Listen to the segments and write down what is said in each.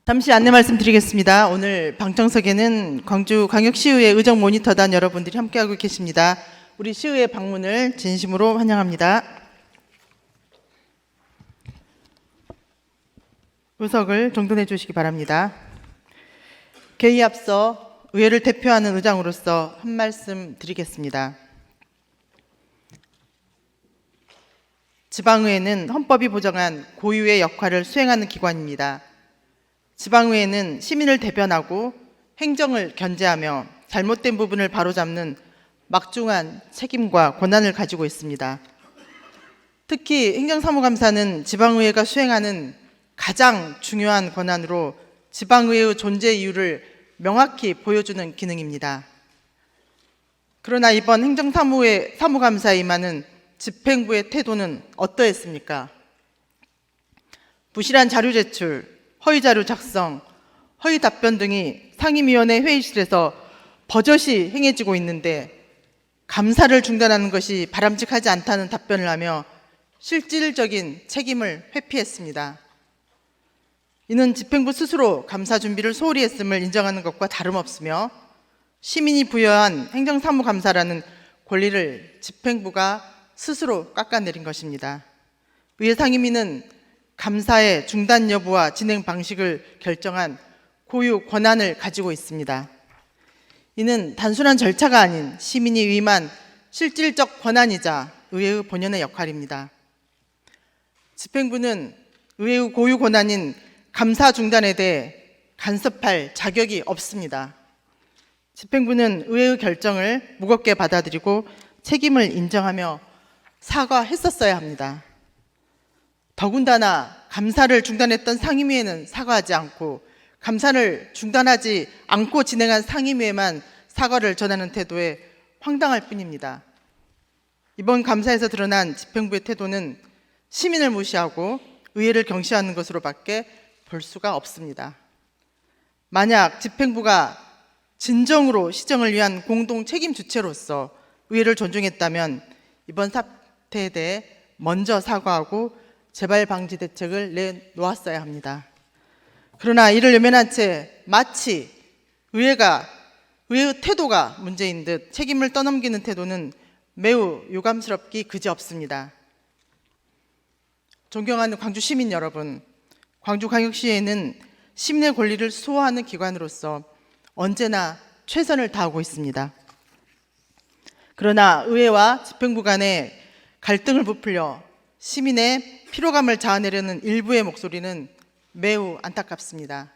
잠시 안내 말씀드리겠습니다. 오늘 방청석에는 광주광역시의회 의정모니터단 여러분들이 함께하고 계십니다. 우리 시의회 방문을 진심으로 환영합니다. 의석을 정돈해 주시기 바랍니다. 개의에 앞서 의회를 대표하는 의장으로서 한 말씀 드리겠습니다. 지방의회는 헌법이 보장한 고유의 역할을 수행하는 기관입니다. 지방의회는 시민을 대변하고 행정을 견제하며 잘못된 부분을 바로잡는 막중한 책임과 권한을 가지고 있습니다. 특히 행정사무감사는 지방의회가 수행하는 가장 중요한 권한으로 지방의회의 존재 이유를 명확히 보여주는 기능입니다. 그러나 이번 행정사무감사에 임하는 집행부의 태도는 어떠했습니까? 부실한 자료 제출, 허위 자료 작성, 허위 답변 등이 상임위원회 회의실에서 버젓이 행해지고 있는데 감사를 중단하는 것이 바람직하지 않다는 답변을 하며 실질적인 책임을 회피했습니다. 이는 집행부 스스로 감사 준비를 소홀히 했음을 인정하는 것과 다름없으며 시민이 부여한 행정사무감사라는 권리를 집행부가 스스로 깎아내린 것입니다. 의회 상임위는 감사의 중단 여부와 진행 방식을 결정한 고유 권한을 가지고 있습니다. 이는 단순한 절차가 아닌 시민이 위임한 실질적 권한이자 의회의 본연의 역할입니다. 집행부는 의회의 고유 권한인 감사 중단에 대해 간섭할 자격이 없습니다. 집행부는 의회의 결정을 무겁게 받아들이고 책임을 인정하며 사과했었어야 합니다. 더군다나 감사를 중단했던 상임위에는 사과하지 않고 감사를 중단하지 않고 진행한 상임위에만 사과를 전하는 태도에 황당할 뿐입니다. 이번 감사에서 드러난 집행부의 태도는 시민을 무시하고 의회를 경시하는 것으로밖에 볼 수가 없습니다. 만약 집행부가 진정으로 시정을 위한 공동 책임 주체로서 의회를 존중했다면 이번 사태에 대해 먼저 사과하고 재발 방지 대책을 내놓았어야 합니다. 그러나 이를 외면한 채 마치 의회의 태도가 문제인 듯 책임을 떠넘기는 태도는 매우 유감스럽기 그지없습니다. 존경하는 광주 시민 여러분, 광주광역시의회는 시민의 권리를 수호하는 기관으로서 언제나 최선을 다하고 있습니다. 그러나 의회와 집행부 간의 갈등을 부풀려 시민의 피로감을 자아내려는 일부의 목소리는 매우 안타깝습니다.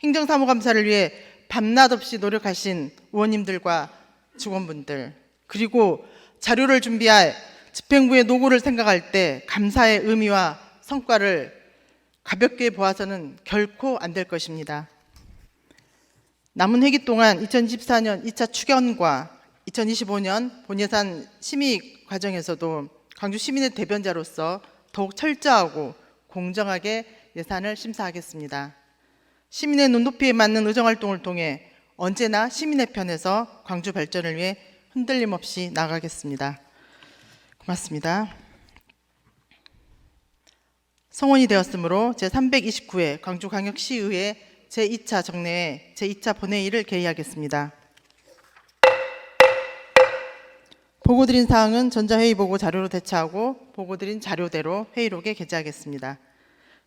행정사무감사를 위해 밤낮 없이 노력하신 의원님들과 직원분들, 그리고 자료를 준비할 집행부의 노고를 생각할 때 감사의 의미와 성과를 가볍게 보아서는 결코 안 될 것입니다. 남은 회기 동안 2024년 2차 추경과 2025년 본예산 심의 과정에서도 광주 시민의 대변자로서 더욱 철저하고 공정하게 예산을 심사하겠습니다. 시민의 눈높이에 맞는 의정활동을 통해 언제나 시민의 편에서 광주 발전을 위해 흔들림 없이 나가겠습니다. 고맙습니다. 성원이 되었으므로 제329회 광주광역시의회 제2차 정례회 제2차 본회의를 개의하겠습니다. 보고드린 사항은 전자회의 보고 자료로 대체하고 보고드린 자료대로 회의록에 게재하겠습니다.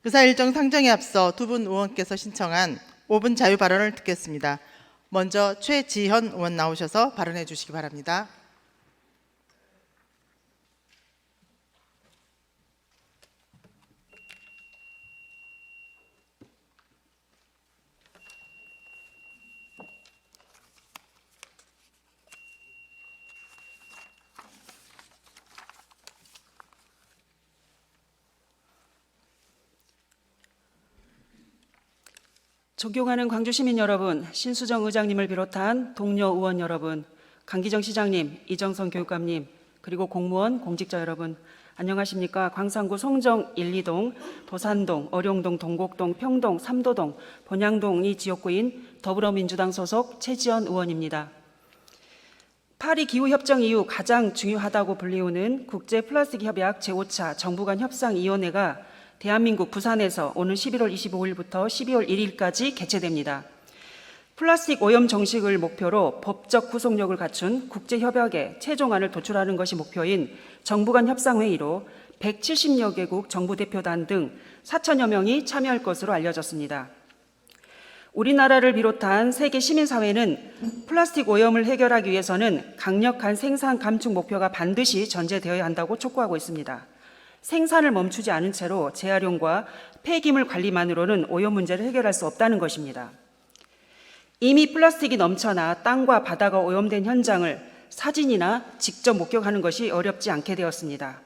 의사 일정 상정에 앞서 두 분 의원께서 신청한 5분 자유 발언을 듣겠습니다. 먼저 최지현 의원 나오셔서 발언해 주시기 바랍니다. 존경하는 광주 시민 여러분, 신수정 의장님을 비롯한 동료 의원 여러분, 강기정 시장님, 이정선 교육감님, 그리고 공무원, 공직자 여러분, 안녕하십니까? 광산구 송정 1, 2동, 도산동, 어룡동, 동곡동, 평동, 삼도동, 본양동이 지역구인 더불어민주당 소속 최지연 의원입니다. 파리 기후협정 이후 가장 중요하다고 불리우는 국제플라스틱협약 제5차 정부 간 협상위원회가 대한민국 부산에서 오는 11월 25일부터 12월 1일까지 개최됩니다. 플라스틱 오염 정식을 목표로 법적 구속력을 갖춘 국제협약에 최종안을 도출하는 것이 목표인 정부 간 협상회의로 170여 개국 정부 대표단 등 4천여 명이 참여할 것으로 알려졌습니다. 우리나라를 비롯한 세계 시민사회는 플라스틱 오염을 해결하기 위해서는 강력한 생산 감축 목표가 반드시 전제되어야 한다고 촉구하고 있습니다. 생산을 멈추지 않은 채로 재활용과 폐기물 관리만으로는 오염 문제를 해결할 수 없다는 것입니다. 이미 플라스틱이 넘쳐나 땅과 바다가 오염된 현장을 사진이나 직접 목격하는 것이 어렵지 않게 되었습니다.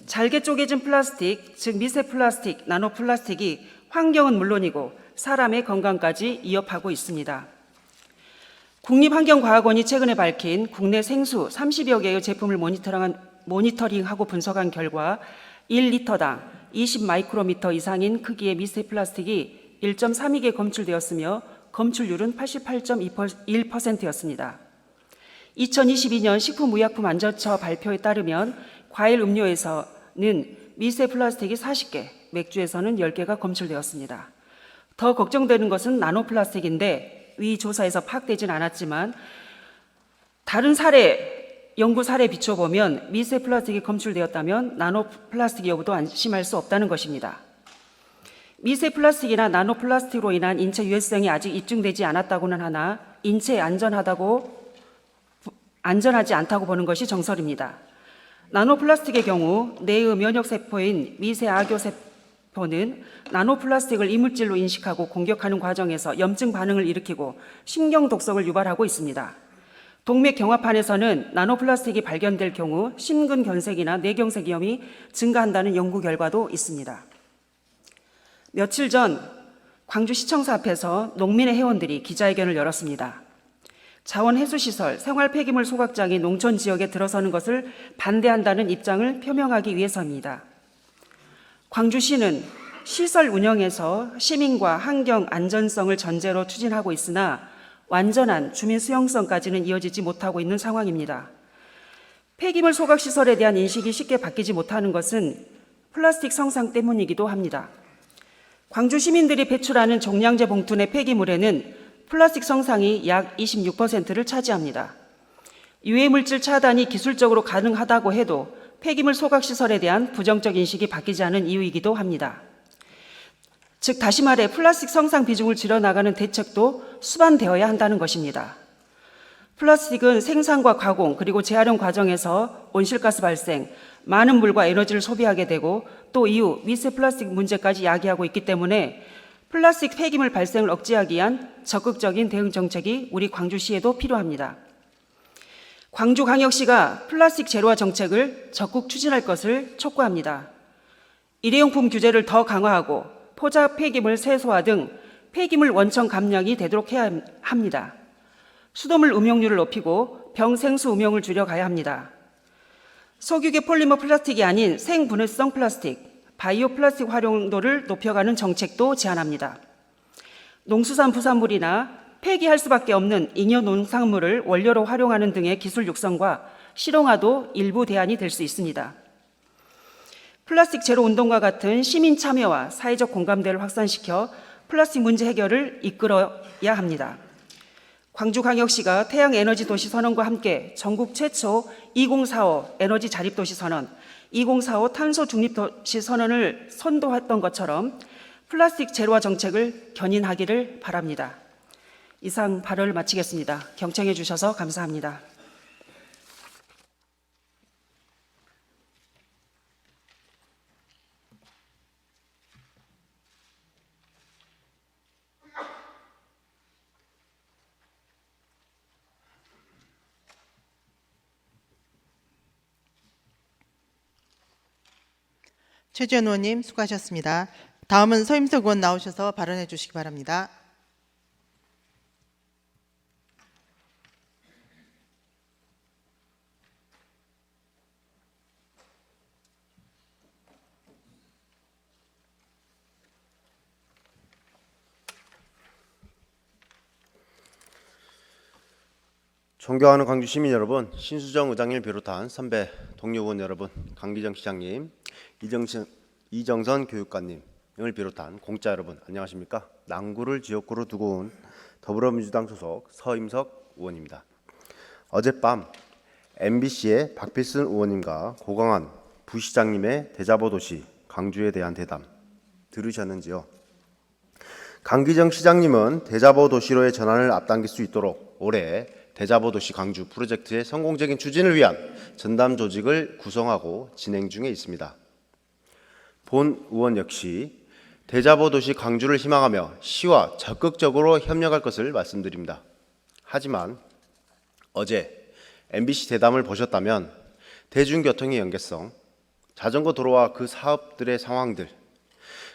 잘게 쪼개진 플라스틱, 즉 미세 플라스틱, 나노 플라스틱이 환경은 물론이고 사람의 건강까지 위협하고 있습니다. 국립환경과학원이 최근에 밝힌 국내 생수 30여 개의 제품을 모니터링하고 분석한 결과 1리터당 20마이크로미터 이상인 크기의 미세 플라스틱이 1.32개 검출되었으며 검출률은 88.1%였습니다. 2022년 식품의약품안전처 발표에 따르면 과일 음료에서는 미세 플라스틱이 40개, 맥주에서는 10개가 검출되었습니다. 더 걱정되는 것은 나노 플라스틱인데 위 조사에서 파악되진 않았지만 다른 연구 사례에 비춰보면 미세 플라스틱이 검출되었다면 나노 플라스틱 여부도 안심할 수 없다는 것입니다. 미세 플라스틱이나 나노 플라스틱으로 인한 인체 유해성이 아직 입증되지 않았다고는 하나 인체에 안전하지 않다고 보는 것이 정설입니다. 나노 플라스틱의 경우 뇌의 면역세포인 미세 악효세포는 나노 플라스틱을 이물질로 인식하고 공격하는 과정에서 염증 반응을 일으키고 신경 독성을 유발하고 있습니다. 동맥 경화판에서는 나노 플라스틱이 발견될 경우 심근경색이나 뇌경색 위험이 증가한다는 연구 결과도 있습니다. 며칠 전 광주시청사 앞에서 농민의 회원들이 기자회견을 열었습니다. 자원해수시설, 생활폐기물 소각장이 농촌 지역에 들어서는 것을 반대한다는 입장을 표명하기 위해서입니다. 광주시는 시설 운영에서 시민과 환경 안전성을 전제로 추진하고 있으나 완전한 주민 수용성까지는 이어지지 못하고 있는 상황입니다. 폐기물 소각시설에 대한 인식이 쉽게 바뀌지 못하는 것은 플라스틱 성상 때문이기도 합니다. 광주 시민들이 배출하는 종량제 봉투 내 폐기물에는 플라스틱 성상이 약 26%를 차지합니다. 유해물질 차단이 기술적으로 가능하다고 해도 폐기물 소각시설에 대한 부정적 인식이 바뀌지 않은 이유이기도 합니다. 즉 다시 말해 플라스틱 성상 비중을 줄여나가는 대책도 수반되어야 한다는 것입니다. 플라스틱은 생산과 가공 그리고 재활용 과정에서 온실가스 발생, 많은 물과 에너지를 소비하게 되고 또 이후 미세 플라스틱 문제까지 야기하고 있기 때문에 플라스틱 폐기물 발생을 억제하기 위한 적극적인 대응 정책이 우리 광주시에도 필요합니다. 광주광역시가 플라스틱 제로화 정책을 적극 추진할 것을 촉구합니다. 일회용품 규제를 더 강화하고 포자 폐기물 세소화 등 폐기물 원천 감량이 되도록 해야 합니다. 수돗물 음용률을 높이고 병생수 음용을 줄여가야 합니다. 석유계 폴리머 플라스틱이 아닌 생분해성 플라스틱, 바이오 플라스틱 활용도를 높여가는 정책도 제안합니다. 농수산 부산물이나 폐기할 수밖에 없는 잉여 농산물을 원료로 활용하는 등의 기술 육성과 실용화도 일부 대안이 될 수 있습니다. 플라스틱 제로 운동과 같은 시민 참여와 사회적 공감대를 확산시켜 플라스틱 문제 해결을 이끌어야 합니다. 광주광역시가 태양에너지 도시 선언과 함께 전국 최초 2045 에너지 자립도시 선언, 2045 탄소 중립도시 선언을 선도했던 것처럼 플라스틱 제로화 정책을 견인하기를 바랍니다. 이상 발언을 마치겠습니다. 경청해 주셔서 감사합니다. 최지원 의원님 수고하셨습니다. 다음은 서임석 의원 나오셔서 발언해 주시기 바랍니다. 존경하는 광주 시민 여러분, 신수정 의장님을 비롯한 선배 동료 의원 여러분, 강기정 시장님, 이정선 교육관님을 비롯한 공짜 여러분 안녕하십니까? 남구를 지역구로 두고 온 더불어민주당 소속 서임석 의원입니다. 어젯밤 MBC의 박필순 의원님과 고강한 부시장님의 대자보도시 광주에 대한 대담 들으셨는지요? 강기정 시장님은 대자보도시로의 전환을 앞당길 수 있도록 올해 대자보도시 광주 프로젝트의 성공적인 추진을 위한 전담 조직을 구성하고 진행 중에 있습니다. 본 의원 역시 대자보도시 광주를 희망하며 시와 적극적으로 협력할 것을 말씀드립니다. 하지만 어제 MBC 대담을 보셨다면 대중교통의 연계성, 자전거 도로와 그 사업들의 상황들,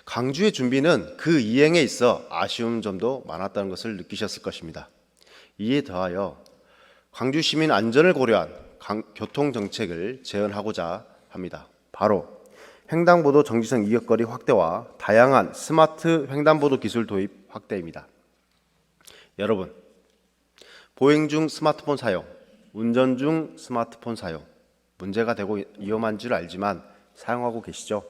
광주의 준비는 그 이행에 있어 아쉬운 점도 많았다는 것을 느끼셨을 것입니다. 이에 더하여 광주 시민 안전을 고려한 교통정책을 제언하고자 합니다. 바로 횡단보도 정지선 이격거리 확대와 다양한 스마트 횡단보도 기술 도입 확대입니다. 여러분, 보행 중 스마트폰 사용, 운전 중 스마트폰 사용 문제가 되고 위험한 줄 알지만 사용하고 계시죠?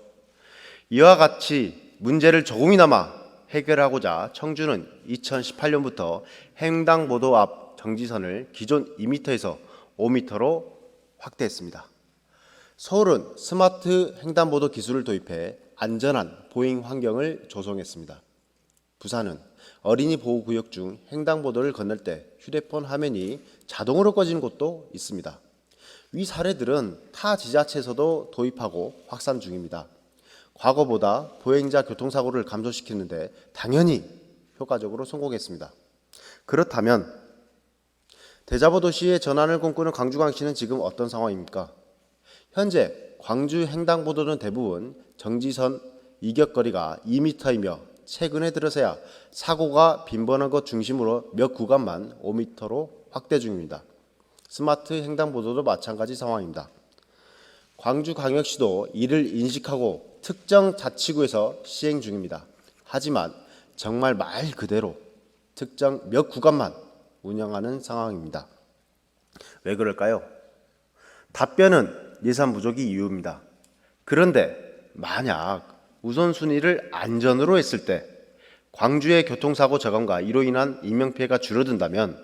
이와 같이 문제를 조금이나마 해결하고자 청주는 2018년부터 횡단보도 앞 정지선을 기존 2m에서 5m로 확대했습니다. 서울은 스마트 횡단보도 기술을 도입해 안전한 보행 환경을 조성했습니다. 부산은 어린이 보호구역 중 횡단보도를 건널 때 휴대폰 화면이 자동으로 꺼지는 곳도 있습니다. 위 사례들은 타 지자체에서도 도입하고 확산 중입니다. 과거보다 보행자 교통사고를 감소시키는데 당연히 효과적으로 성공했습니다. 그렇다면 대자보도시의 전환을 꿈꾸는 광주광시는 지금 어떤 상황입니까? 현재 광주 횡단보도는 대부분 정지선 이격거리가 2m이며 최근에 들어서야 사고가 빈번한 것 중심으로 몇 구간만 5m로 확대 중입니다. 스마트 횡단보도도 마찬가지 상황입니다. 광주광역시도 이를 인식하고 특정 자치구에서 시행 중입니다. 하지만 정말 말 그대로 특정 몇 구간만 운영하는 상황입니다. 왜 그럴까요? 답변은 예산 부족이 이유입니다. 그런데 만약 우선순위를 안전으로 했을 때 광주의 교통사고 저감과 이로 인한 인명피해가 줄어든다면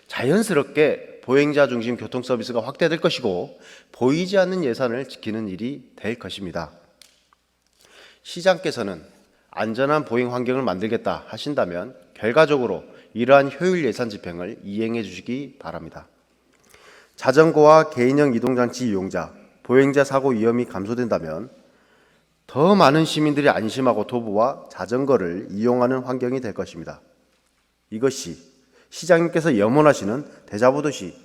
자연스럽게 보행자 중심 교통서비스가 확대될 것이고 보이지 않는 예산을 지키는 일이 될 것입니다. 시장께서는 안전한 보행 환경을 만들겠다 하신다면 결과적으로 이러한 효율 예산 집행을 이행해 주시기 바랍니다. 자전거와 개인형 이동장치 이용자, 보행자 사고 위험이 감소된다면 더 많은 시민들이 안심하고 도보와 자전거를 이용하는 환경이 될 것입니다. 이것이 시장님께서 염원하시는 대자보도시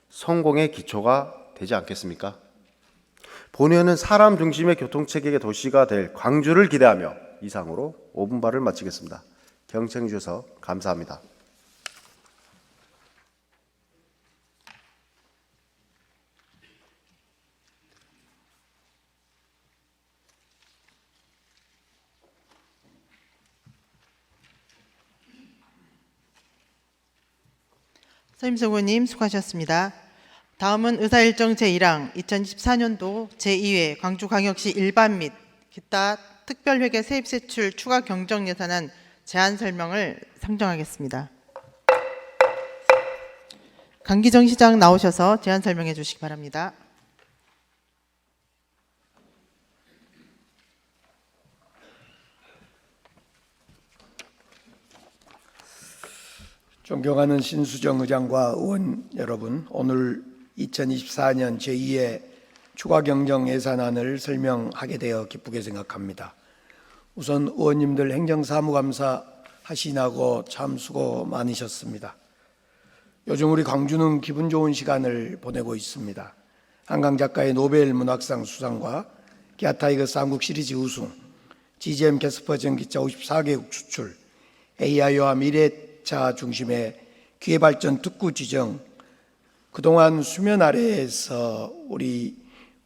성공의 기초가 되지 않겠습니까? 본의원은 사람 중심의 교통체계의 도시가 될 광주를 기대하며 이상으로 5분 발을 마치겠습니다. 경청해 주셔서 감사합니다. 서임석 의원님 수고하셨습니다. 다음은 의사일정 제1항 2024년도 제2회 광주광역시 일반 및 기타 특별회계 세입세출 추가 경정 예산안 제안 설명을 상정하겠습니다. 강기정 시장 나오셔서 제안 설명해 주시기 바랍니다. 존경하는 신수정 의장과 의원 여러분, 오늘 2024년 제2회 추가경정 예산안을 설명하게 되어 기쁘게 생각합니다. 우선 의원님들 행정사무감사 하시나고 참 수고 많으셨습니다. 요즘 우리 광주는 기분 좋은 시간을 보내고 있습니다. 한강 작가의 노벨 문학상 수상과 기아타이거스 한국 시리즈 우승, GGM 캐스퍼 전기차 54개국 수출, AI와 미래차 중심의 기회발전 특구 지정, 그동안 수면 아래에서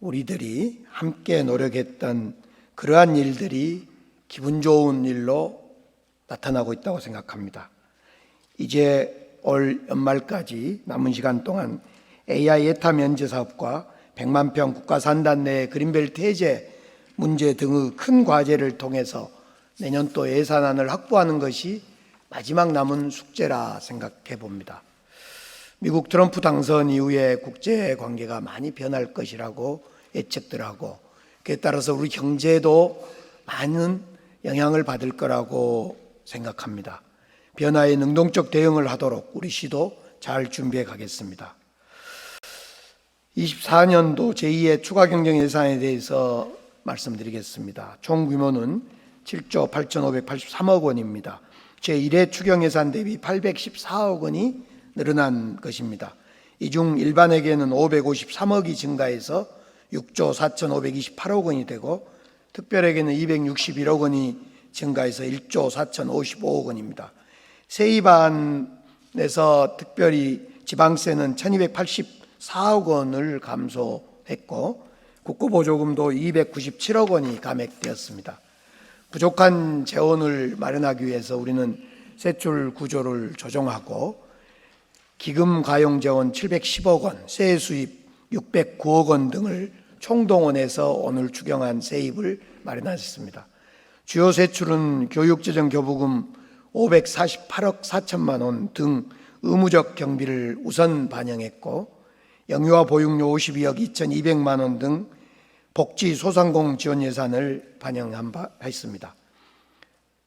우리들이 함께 노력했던 그러한 일들이 기분 좋은 일로 나타나고 있다고 생각합니다. 이제 올 연말까지 남은 시간 동안 AI 예타 면제 사업과 100만 평 국가 산단 내 그린벨트 해제 문제 등의 큰 과제를 통해서 내년도 예산안을 확보하는 것이 마지막 남은 숙제라 생각해 봅니다. 미국 트럼프 당선 이후에 국제 관계가 많이 변할 것이라고 예측들 하고, 그에 따라서 우리 경제도 많은 영향을 받을 거라고 생각합니다. 변화에 능동적 대응을 하도록 우리 시도 잘 준비해 가겠습니다. 24년도 제2의 추가 경정 예산에 대해서 말씀드리겠습니다. 총 규모는 7조 8,583억 원입니다. 제1회 추경 예산 대비 814억 원이 늘어난 것입니다. 이 중 일반에게는 553억이 증가해서 6조 4,528억 원이 되고, 특별에게는 261억 원이 증가해서 1조 4,055억 원입니다. 세입안에서 특별히 지방세는 1,284억 원을 감소했고, 국고보조금도 297억 원이 감액되었습니다. 부족한 재원을 마련하기 위해서 우리는 세출 구조를 조정하고, 기금 가용 재원 710억 원, 세액 수입 609억 원 등을 총동원해서 오늘 추경안 세입을 마련하였습니다. 주요 세출은 교육재정교부금 548억 4천만 원 등 의무적 경비를 우선 반영했고, 영유아 보육료 52억 2,200만 원 등 복지 소상공 지원 예산을 반영했습니다.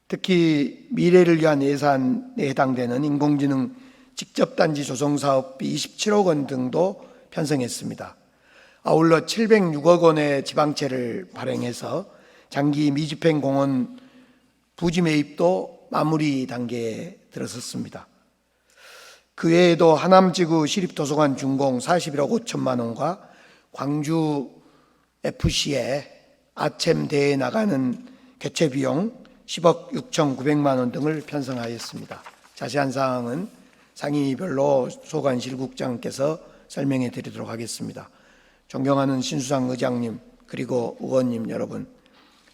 특히 미래를 위한 예산에 해당되는 인공지능 직접단지 조성사업비 27억 원 등도 편성했습니다. 아울러 706억 원의 지방채를 발행해서 장기 미집행 공원 부지 매입도 마무리 단계에 들어섰습니다. 그 외에도 하남지구 시립도서관 준공 41억 5천만 원과 광주 FC에 아챔 대회에 나가는 개최 비용 10억 6,900만 원 등을 편성하였습니다. 자세한 사항은 상임위별로 소관실국장께서 설명해 드리도록 하겠습니다. 존경하는 신수상 의장님, 그리고 의원님 여러분,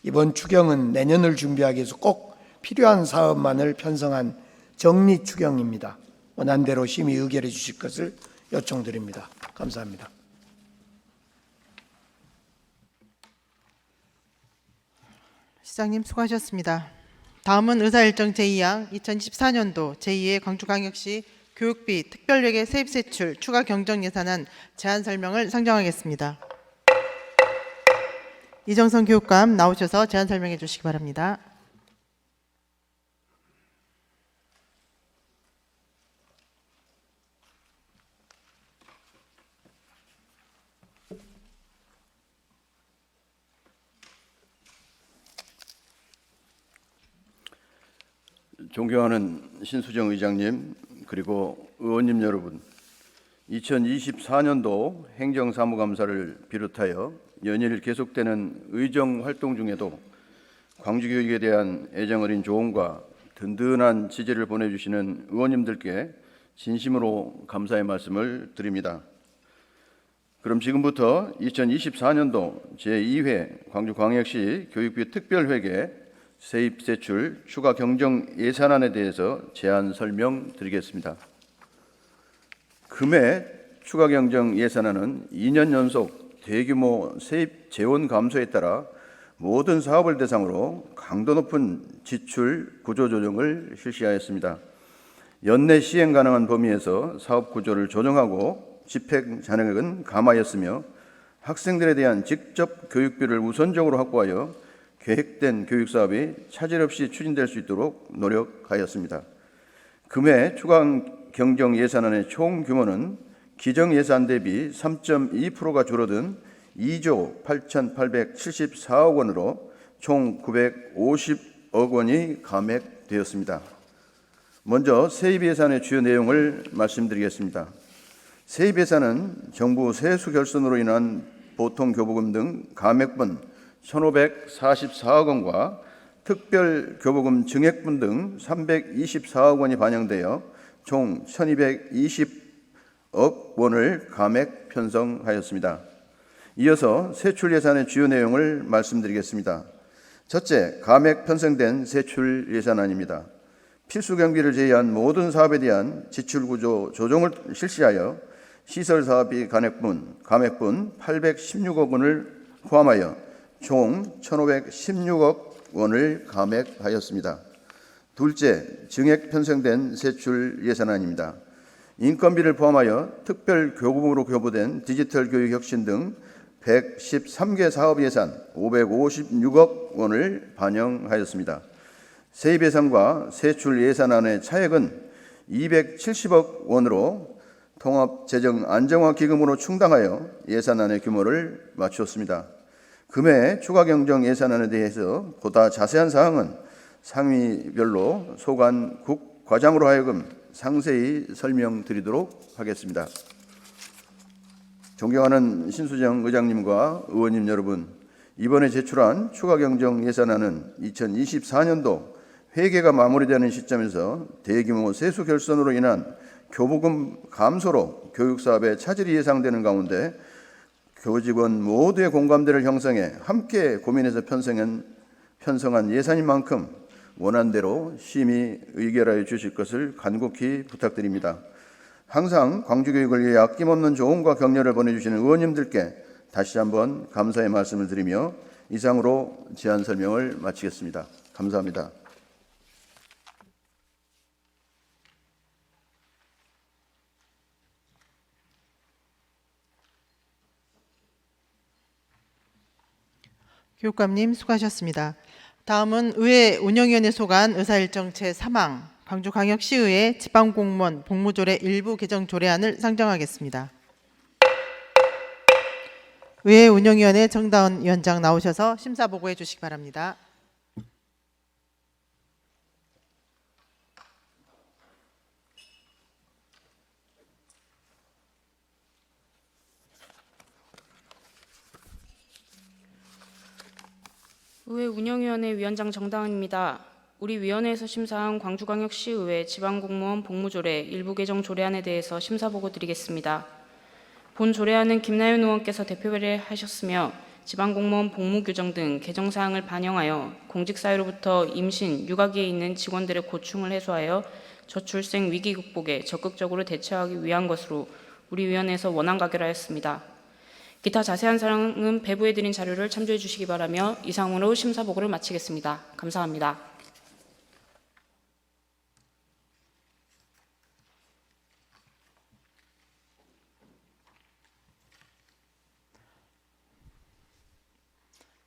이번 추경은 내년을 준비하기 위해서 꼭 필요한 사업만을 편성한 정리 추경입니다. 원안대로 심의 의결해 주실 것을 요청드립니다. 감사합니다. 시장님 수고하셨습니다. 다음은 의사일정 제2항 2024년도 제2회 광주광역시 교육비 특별회계 세입세출 추가 경정 예산안 제안 설명을 상정하겠습니다. 이정선 교육감 나오셔서 제안 설명해 주시기 바랍니다. 존경하는 신수정 의장님, 그리고 의원님 여러분, 2024년도 행정사무감사를 비롯하여 연일 계속되는 의정 활동 중에도 광주교육에 대한 애정어린 조언과 든든한 지지를 보내주시는 의원님들께 진심으로 감사의 말씀을 드립니다. 그럼 지금부터 2024년도 제2회 광주광역시 교육비 특별회계 세입세출 추가 경정 예산안에 대해서 제안 설명드리겠습니다. 금해 추가 경정 예산안은 2년 연속 대규모 세입 재원 감소에 따라 모든 사업을 대상으로 강도 높은 지출 구조 조정을 실시하였습니다. 연내 시행 가능한 범위에서 사업 구조를 조정하고 집행 잔액은 감하였으며, 학생들에 대한 직접 교육비를 우선적으로 확보하여 계획된 교육사업이 차질 없이 추진될 수 있도록 노력하였습니다. 금해 추가 경정 예산안의 총 규모는 기정 예산 대비 3.2%가 줄어든 2조 8,874억 원으로 총 950억 원이 감액되었습니다. 먼저 세입 예산의 주요 내용을 말씀드리겠습니다. 세입 예산은 정부 세수 결손으로 인한 보통교부금 등 감액분 1,544억 원과 특별 교부금 증액분 등 324억 원이 반영되어 총 1,220억 원을 감액 편성하였습니다. 이어서 세출 예산의 주요 내용을 말씀드리겠습니다. 첫째, 감액 편성된 세출 예산안입니다. 필수 경비를 제외한 모든 사업에 대한 지출 구조 조정을 실시하여 시설 사업비 감액분 816억 원을 포함하여 총 1,516억 원을 감액하였습니다. 둘째, 증액 편성된 세출 예산안입니다. 인건비를 포함하여 특별 교부금으로 교부된 디지털 교육 혁신 등 113개 사업 예산 556억 원을 반영하였습니다. 세입 예산과 세출 예산안의 차액은 270억 원으로 통합재정 안정화 기금으로 충당하여 예산안의 규모를 맞추었습니다. 금해 추가 경정 예산안에 대해서 보다 자세한 사항은 상임위별로 소관 국 과장으로 하여금 상세히 설명드리도록 하겠습니다. 존경하는 신수정 의장님과 의원님 여러분, 이번에 제출한 추가 경정 예산안은 2024년도 회계가 마무리되는 시점에서 대규모 세수 결손으로 인한 교부금 감소로 교육사업에 차질이 예상되는 가운데 교직원 모두의 공감대를 형성해 함께 고민해서 편성한 예산인 만큼 원안대로 심의 의결하여 주실 것을 간곡히 부탁드립니다. 항상 광주교육을 위해 아낌없는 조언과 격려를 보내주시는 의원님들께 다시 한번 감사의 말씀을 드리며 이상으로 제안 설명을 마치겠습니다. 감사합니다. 교육감님 수고하셨습니다. 다음은 의회 운영위원회 소관 의사일정 제3항 광주광역시의회 지방공무원 복무조례 일부 개정 조례안을 상정하겠습니다. 의회 운영위원회 정다은 위원장 나오셔서 심사 보고해 주시기 바랍니다. 의회 운영위원회 위원장 정다은입니다. 우리 위원회에서 심사한 광주광역시의회 지방공무원 복무조례 일부 개정 조례안에 대해서 심사보고 드리겠습니다. 본 조례안은 김나연 의원께서 대표 발의하셨으며 지방공무원 복무규정 등 개정사항을 반영하여 공직사회로부터 임신, 육아기에 있는 직원들의 고충을 해소하여 저출생 위기 극복에 적극적으로 대처하기 위한 것으로 우리 위원회에서 원안 가결하였습니다. 기타 자세한 사항은 배부해드린 자료를 참조해 주시기 바라며 이상으로 심사보고를 마치겠습니다. 감사합니다.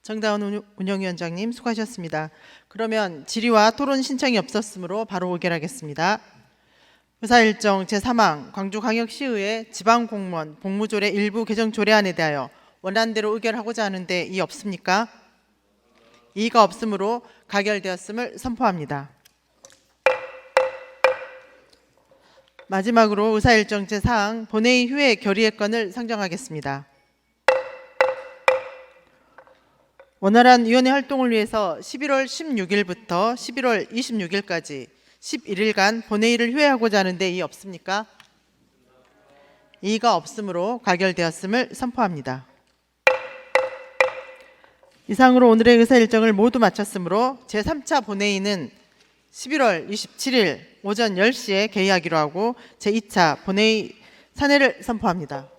정다은 운영위원장님 수고하셨습니다. 그러면 질의와 토론 신청이 없었으므로 바로 의결하겠습니다. 의사일정 제3항 광주광역시의회 지방공무원 복무조례 일부 개정 조례안에 대하여 원안대로 의결하고자 하는데 이의 없습니까? 이의가 없으므로 가결되었음을 선포합니다. 마지막으로 의사일정 제4항 본회의 휴회 결의의 건을 상정하겠습니다. 원활한 위원회 활동을 위해서 11월 16일부터 11월 26일까지 11일간 본회의를 휴회하고자 하는데 이의 없습니까? 이의가 없으므로 가결되었음을 선포합니다. 이상으로 오늘의 의사 일정을 모두 마쳤으므로 제3차 본회의는 11월 27일 오전 10시에 개의하기로 하고 제2차 본회의 산회를 선포합니다.